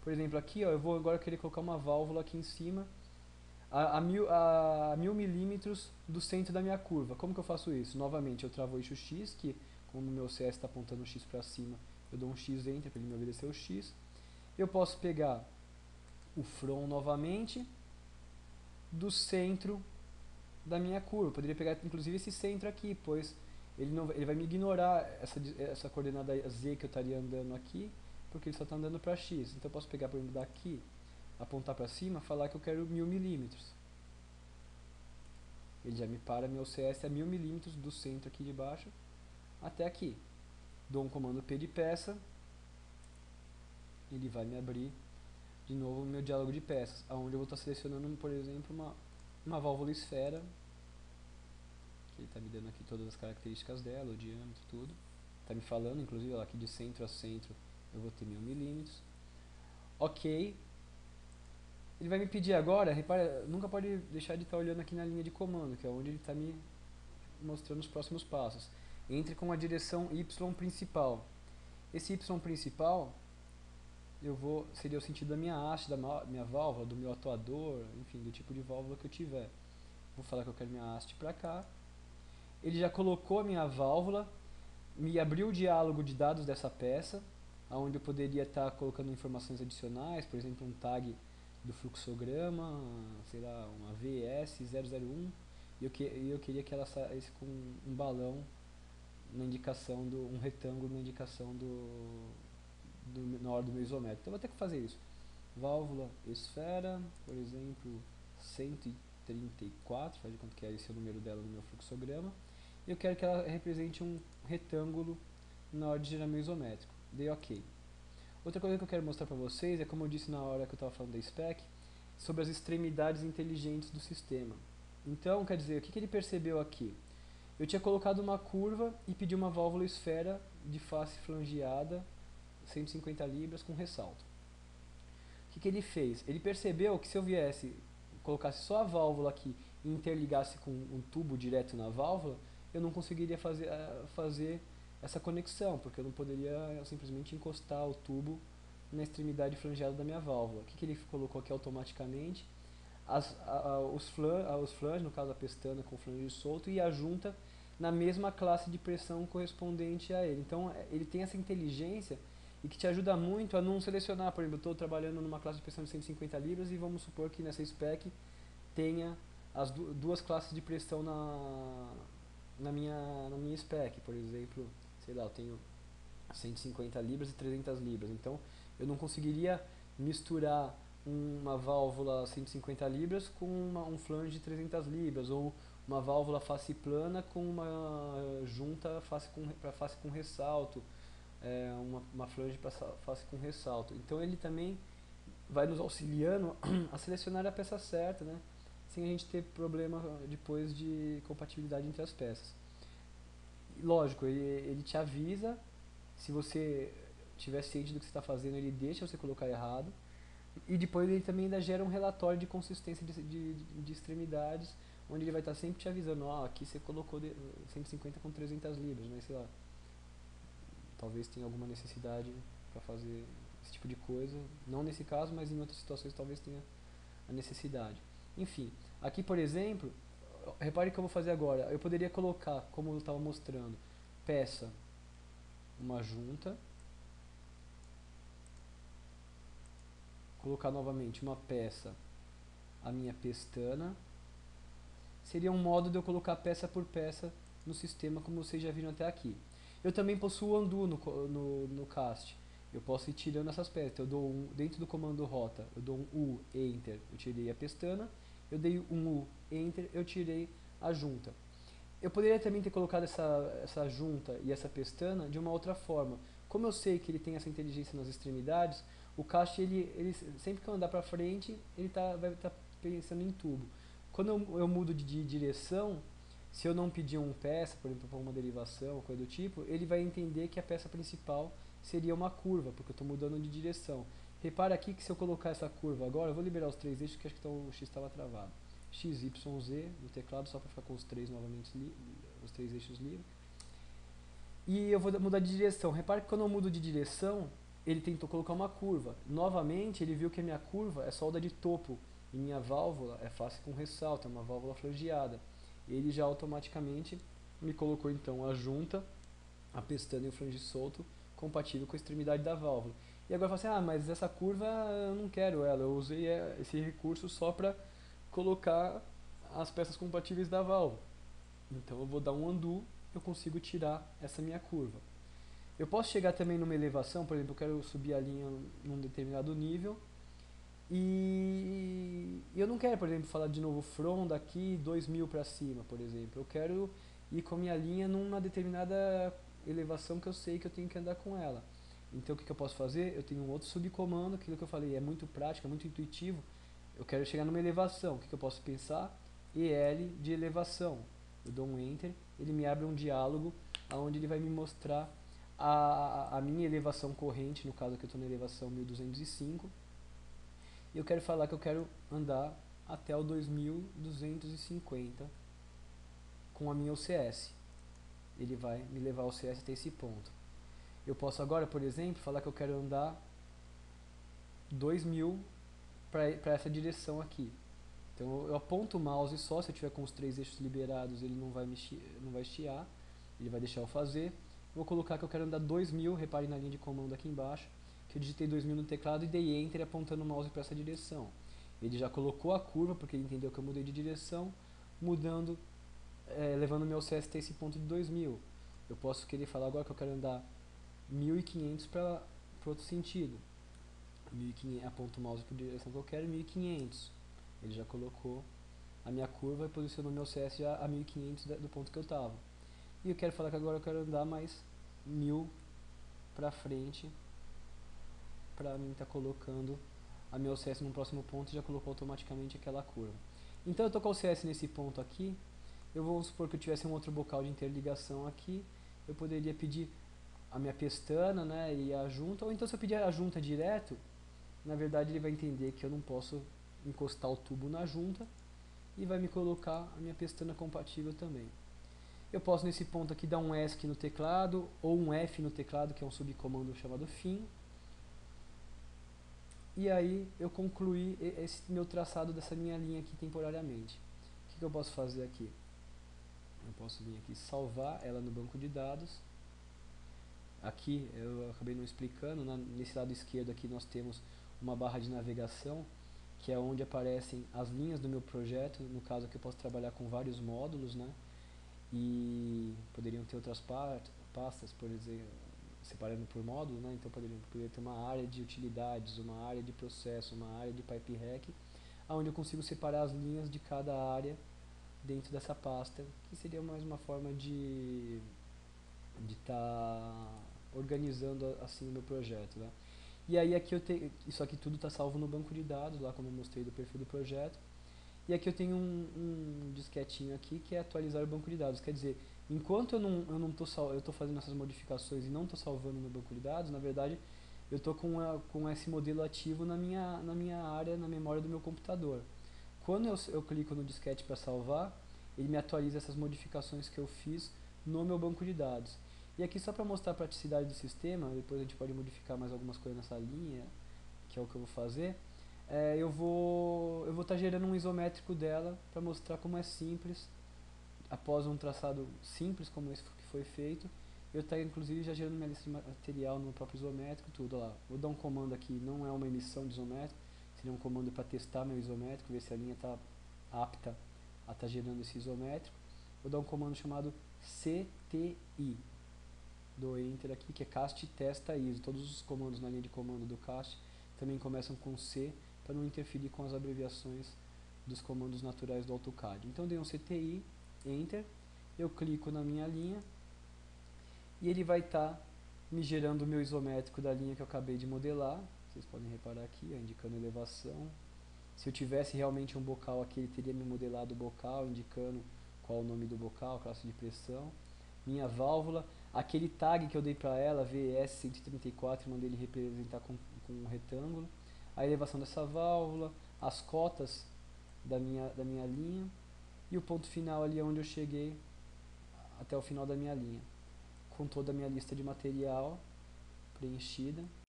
Por exemplo, aqui, ó, eu vou agora querer colocar uma válvula aqui em cima, a 1000 milímetros do centro da minha curva. Como que eu faço isso? Novamente, eu travo o eixo X, que como o meu CS está apontando o X para cima, eu dou um X Enter para ele me obedecer o X. Eu posso pegar o front novamente do centro da minha curva. Eu poderia pegar inclusive esse centro aqui, pois ele vai me ignorar essa coordenada Z que eu estaria andando aqui, porque ele só está andando para X. Então eu posso pegar, por exemplo, daqui, apontar para cima, falar que eu quero 1000 milímetros. Ele já me para meu CS a 1000 milímetros do centro aqui de baixo até aqui. Dou um comando P de peça, ele vai me abrir de novo o meu diálogo de peças, onde eu vou estar selecionando, por exemplo, uma válvula esfera, que ele está me dando aqui todas as características dela, o diâmetro, tudo. Está me falando, inclusive, ó, aqui de centro a centro eu vou ter 1000 milímetros. Ok. Ele vai me pedir agora, repara, nunca pode deixar de estar olhando aqui na linha de comando, que é onde ele está me mostrando os próximos passos. Entre com a direção Y principal. Esse Y principal seria o sentido da minha haste, da minha válvula, do meu atuador, enfim, do tipo de válvula que eu tiver. Vou falar que eu quero minha haste para cá. Ele já colocou a minha válvula, me abriu o diálogo de dados dessa peça, onde eu poderia estar colocando informações adicionais, por exemplo, um tag do fluxograma, sei lá, uma VS001, e eu queria que ela saísse com um balão na indicação um retângulo na indicação na hora do meu isométrico. Então eu vou ter que fazer isso. Válvula esfera, por exemplo, 134, faz de conta que é esse o número dela no meu fluxograma. E eu quero que ela represente um retângulo na hora de gerar meu isométrico. Dei OK. Outra coisa que eu quero mostrar para vocês é, como eu disse na hora que eu estava falando da spec, sobre as extremidades inteligentes do sistema. Então, quer dizer, o que ele percebeu aqui? Eu tinha colocado uma curva e pedi uma válvula esfera de face flangeada, 150 libras com ressalto. O que ele fez? Ele percebeu que se eu colocasse só a válvula aqui e interligasse com um tubo direto na válvula, eu não conseguiria fazer essa conexão, porque eu não poderia simplesmente encostar o tubo na extremidade flangeada da minha válvula. O que ele colocou aqui automaticamente? Os flanges, no caso a pestana com o flange solto, e a junta na mesma classe de pressão correspondente a ele. Então ele tem essa inteligência e que te ajuda muito a não selecionar. Por exemplo, eu estou trabalhando numa classe de pressão de 150 libras e vamos supor que nessa spec tenha as duas classes de pressão na minha spec. Por exemplo, sei lá, eu tenho 150 libras e 300 libras. Então eu não conseguiria misturar uma válvula 150 libras com um flange de 300 libras, ou uma válvula face plana com uma junta para face com ressalto, uma flange para face com ressalto. Então ele também vai nos auxiliando a selecionar a peça certa, né? Sem a gente ter problema depois de compatibilidade entre as peças. E, lógico, ele te avisa, se você tiver ciente do que você está fazendo, ele deixa você colocar errado. E depois ele também ainda gera um relatório de consistência de extremidades, onde ele vai estar sempre te avisando, ó, aqui você colocou 150 com 300 libras, mas sei lá, talvez tenha alguma necessidade para fazer esse tipo de coisa, não nesse caso, mas em outras situações talvez tenha a necessidade. Enfim, aqui por exemplo, repare o que eu vou fazer agora, eu poderia colocar, como eu estava mostrando, peça, uma junta, colocar novamente uma peça, a minha pestana. Seria um modo de eu colocar peça por peça no sistema, como vocês já viram até aqui. Eu também possuo o undo no cast. Eu posso ir tirando essas peças. Dentro do comando rota, eu dou um U, Enter, eu tirei a pestana. Eu dei um U, Enter, eu tirei a junta. Eu poderia também ter colocado essa junta e essa pestana de uma outra forma. Como eu sei que ele tem essa inteligência nas extremidades, o cast, ele sempre que eu andar para frente, vai estar pensando em tubo. Quando eu mudo de direção, se eu não pedir uma peça, por exemplo, para uma derivação, coisa do tipo, ele vai entender que a peça principal seria uma curva, porque eu estou mudando de direção. Repara aqui que se eu colocar essa curva agora, eu vou liberar os três eixos, que acho que o X estava travado. X, Y, Z no teclado, só para ficar com os três novamente, os três eixos livres. E eu vou mudar de direção. Repare que quando eu mudo de direção, ele tentou colocar uma curva. Novamente, ele viu que a minha curva é solda de topo e minha válvula é face com ressalto, é uma válvula frangeada. Ele já automaticamente me colocou então a junta, a pestana e o flange solto compatível com a extremidade da válvula. E agora fala assim, mas essa curva eu não quero ela, eu usei esse recurso só para colocar as peças compatíveis da válvula. Então eu vou dar um undo, eu consigo tirar essa minha curva. Eu posso chegar também numa elevação, por exemplo, eu quero subir a linha num determinado nível e eu não quero, por exemplo, falar de novo from daqui 2000 para cima, por exemplo. Eu quero ir com a minha linha numa determinada elevação que eu sei que eu tenho que andar com ela. Então o que eu posso fazer? Eu tenho um outro subcomando, aquilo que eu falei, é muito prático, é muito intuitivo. Eu quero chegar numa elevação, o que eu posso pensar? EL de elevação. Eu dou um Enter, ele me abre um diálogo onde ele vai me mostrar a minha elevação corrente, no caso que eu estou na elevação 1205, e eu quero falar que eu quero andar até o 2250 com a minha OCS. Ele vai me levar a OCS até esse ponto. Eu posso agora, por exemplo, falar que eu quero andar 2000 para essa direção aqui. Então eu aponto o mouse só, se eu tiver com os 3 eixos liberados ele não vai estiar, ele vai deixar eu fazer. Vou colocar que eu quero andar 2000, repare na linha de comando aqui embaixo, que eu digitei 2000 no teclado e dei Enter apontando o mouse para essa direção. Ele já colocou a curva, porque ele entendeu que eu mudei de direção, levando meu CS até esse ponto de 2000. Eu posso querer falar agora que eu quero andar 1500 para outro sentido. 1500, aponto o mouse para a direção que eu quero, 1500. Ele já colocou a minha curva e posicionou meu CS já a 1500 do ponto que eu estava. E eu quero falar que agora eu quero andar mais 1000 para frente, para mim estar colocando a meu CS no próximo ponto e já colocou automaticamente aquela curva. Então eu estou com o CS nesse ponto aqui, eu vou supor que eu tivesse um outro bocal de interligação aqui, eu poderia pedir a minha pestana, né, e a junta, ou então se eu pedir a junta direto, na verdade ele vai entender que eu não posso encostar o tubo na junta e vai me colocar a minha pestana compatível também. Eu posso nesse ponto aqui dar um ESC no teclado ou um F no teclado, que é um subcomando chamado fim. E aí eu concluí esse meu traçado dessa minha linha aqui temporariamente. O que eu posso fazer aqui? Eu posso vir aqui salvar ela no banco de dados. Aqui eu acabei não explicando, nesse lado esquerdo aqui nós temos uma barra de navegação, que é onde aparecem as linhas do meu projeto. No caso aqui eu posso trabalhar com vários módulos, né? E poderiam ter outras pastas, por exemplo, separando por módulo, né? Então poderia ter uma área de utilidades, uma área de processo, uma área de pipe hack, onde eu consigo separar as linhas de cada área dentro dessa pasta, que seria mais uma forma de estar organizando assim o meu projeto, né? E aí aqui isso aqui tudo está salvo no banco de dados, lá como eu mostrei do perfil do projeto. E aqui eu tenho um disquetinho aqui que é atualizar o banco de dados. Quer dizer, enquanto eu estou fazendo essas modificações e não estou salvando no banco de dados, na verdade eu estou com esse modelo ativo na minha área, na memória do meu computador. Quando eu clico no disquete para salvar, ele me atualiza essas modificações que eu fiz no meu banco de dados. E aqui só para mostrar a praticidade do sistema, depois a gente pode modificar mais algumas coisas nessa linha, que é o que eu vou fazer. Eu vou estar gerando um isométrico dela para mostrar como é simples, após um traçado simples como esse que foi feito, eu estar inclusive já gerando minha lista de material no próprio isométrico, tudo lá. Vou dar um comando aqui, não é uma emissão de isométrico, seria um comando para testar meu isométrico, ver se a linha está apta a estar gerando esse isométrico. Vou dar um comando chamado CTI, do Enter aqui, que é cast testa ISO. Todos os comandos na linha de comando do cast também começam com C, para não interferir com as abreviações dos comandos naturais do AutoCAD. Então dei um CTI, Enter, eu clico na minha linha e ele vai estar me gerando o meu isométrico da linha que eu acabei de modelar. Vocês podem reparar aqui, indicando elevação. Se eu tivesse realmente um bocal aqui, ele teria me modelado o bocal, indicando qual o nome do bocal, classe de pressão. Minha válvula, aquele tag que eu dei para ela, VS134, mandei ele representar com um retângulo. A elevação dessa válvula, as cotas da minha linha e o ponto final ali onde eu cheguei até o final da minha linha, com toda a minha lista de material preenchida.